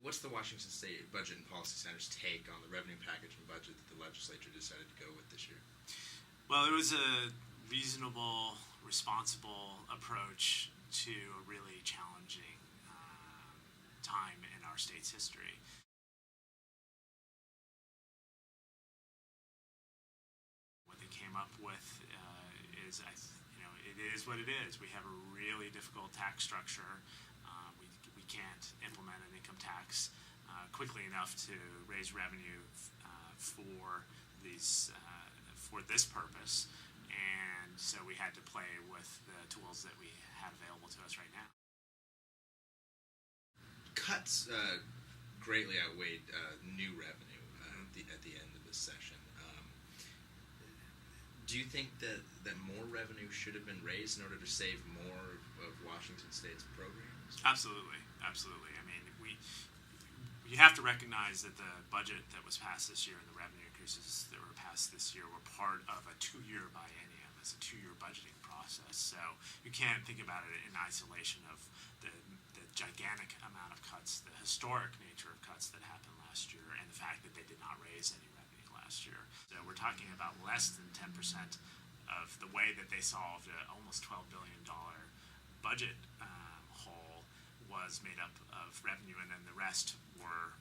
What's the Washington State Budget and Policy Center's take on the revenue package and budget that the legislature decided to go with this year? Well, it was a reasonable, responsible approach to a really challenging time in our state's history. What they came up with is, it is what it is. We have a really difficult tax structure. We can't implement an income tax quickly enough to raise revenue for this purpose, and so we had to play with the tools that we had available to us right now. Cuts greatly outweighed new revenue at the end of this session. Do you think that more revenue should have been raised in order to save more of Washington State's programs? Absolutely. I mean, you have to recognize that the budget that was passed this year and the revenue increases that were passed this year were part of a 2-year biennium. It's a 2-year budgeting process. So you can't think about it in isolation of the gigantic amount of cuts, the historic nature of cuts that happened last year, and the fact that they did not raise any revenue last year. So we're talking about less than 10% of the way that they solved an almost $12 billion budget hole was made up of revenue, and then the rest were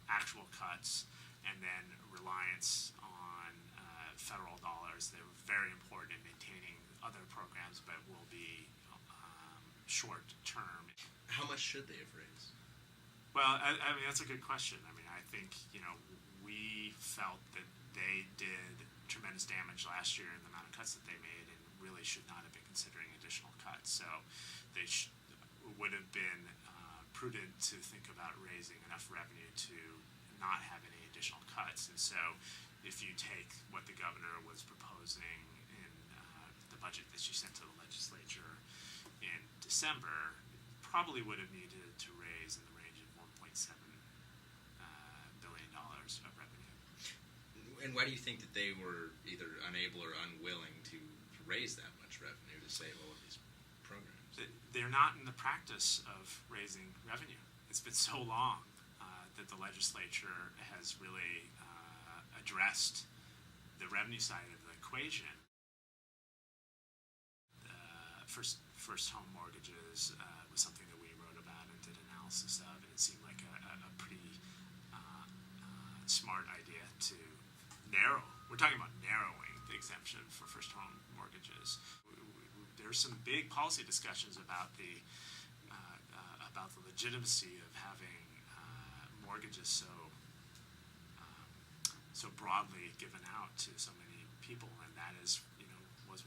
actual cuts, and then reliance on federal dollars. They were very important in maintaining other programs, but will be short term. How much should they have raised? Well, I mean, that's a good question. I mean, I think, we felt that they did tremendous damage last year in the amount of cuts that they made, and really should not have been considering additional cuts. So they would have been prudent to think about raising enough revenue to not have any additional cuts. And so if you take what the governor was proposing in the budget that she sent to the legislature in December, probably would have needed to raise in the range of $1.7 billion of revenue. And why do you think that they were either unable or unwilling to raise that much revenue to save all of these programs? They're not in the practice of raising revenue. It's been so long that the legislature has really addressed the revenue side of the equation. First home mortgages was something that we wrote about and did analysis of, and it seemed like a pretty smart idea to narrow. We're talking about narrowing the exemption for first home mortgages. There's some big policy discussions about the legitimacy of having mortgages so broadly given out to so many people, and that was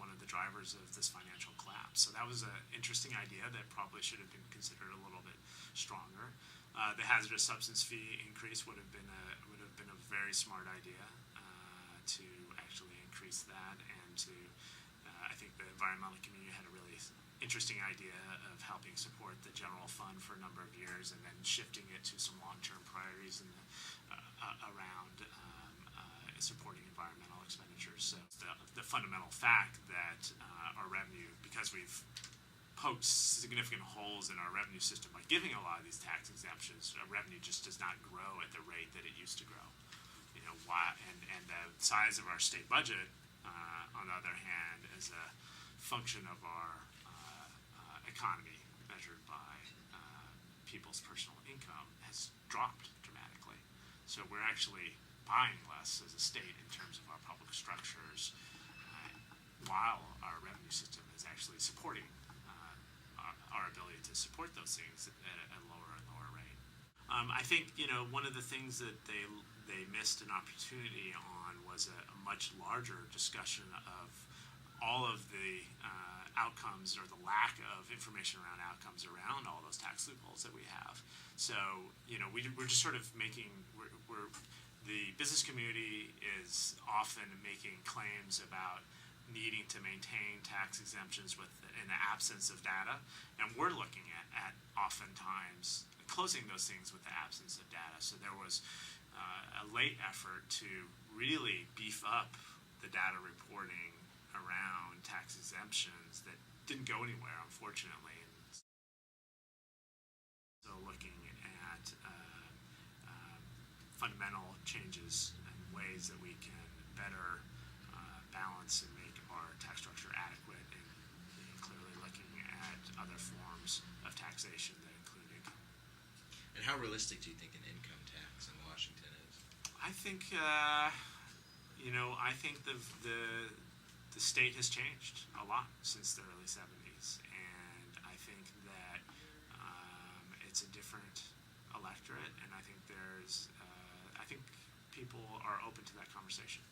one of the drivers of this financial collapse. So that was an interesting idea that probably should have been considered a little bit stronger. The hazardous substance fee increase would have been a very smart idea to actually increase that, and to I think the environmental community had a really interesting idea of helping support the general fund for a number of years, and then shifting it to some long-term priorities around supporting environmental expenditures. So the fundamental fact that our revenue, because we've poked significant holes in our revenue system by giving a lot of these tax exemptions, our revenue just does not grow at the rate that it used to grow. And the size of our state budget, on the other hand, is a function of our economy measured by people's personal income, has dropped dramatically. So we're actually buying less as a state in terms of our public structures, while our revenue system is actually supporting our ability to support those things at a lower and lower rate. I think one of the things that they missed an opportunity on was a much larger discussion of all of the outcomes, or the lack of information around outcomes around all those tax loopholes that we have. So we're just sort of the business community is often making claims about needing to maintain tax exemptions in the absence of data, and we're looking at oftentimes closing those things with the absence of data. So there was a late effort to really beef up the data reporting around tax exemptions exemptions that didn't go anywhere, unfortunately. And so looking at fundamental changes and ways that we can better balance and make our tax structure adequate, and clearly looking at other forms of taxation that include income. And how realistic do you think an income tax in Washington is? I think I think the state has changed a lot since the early 70s, and I think that it's a different electorate, and I think I think people are open to that conversation.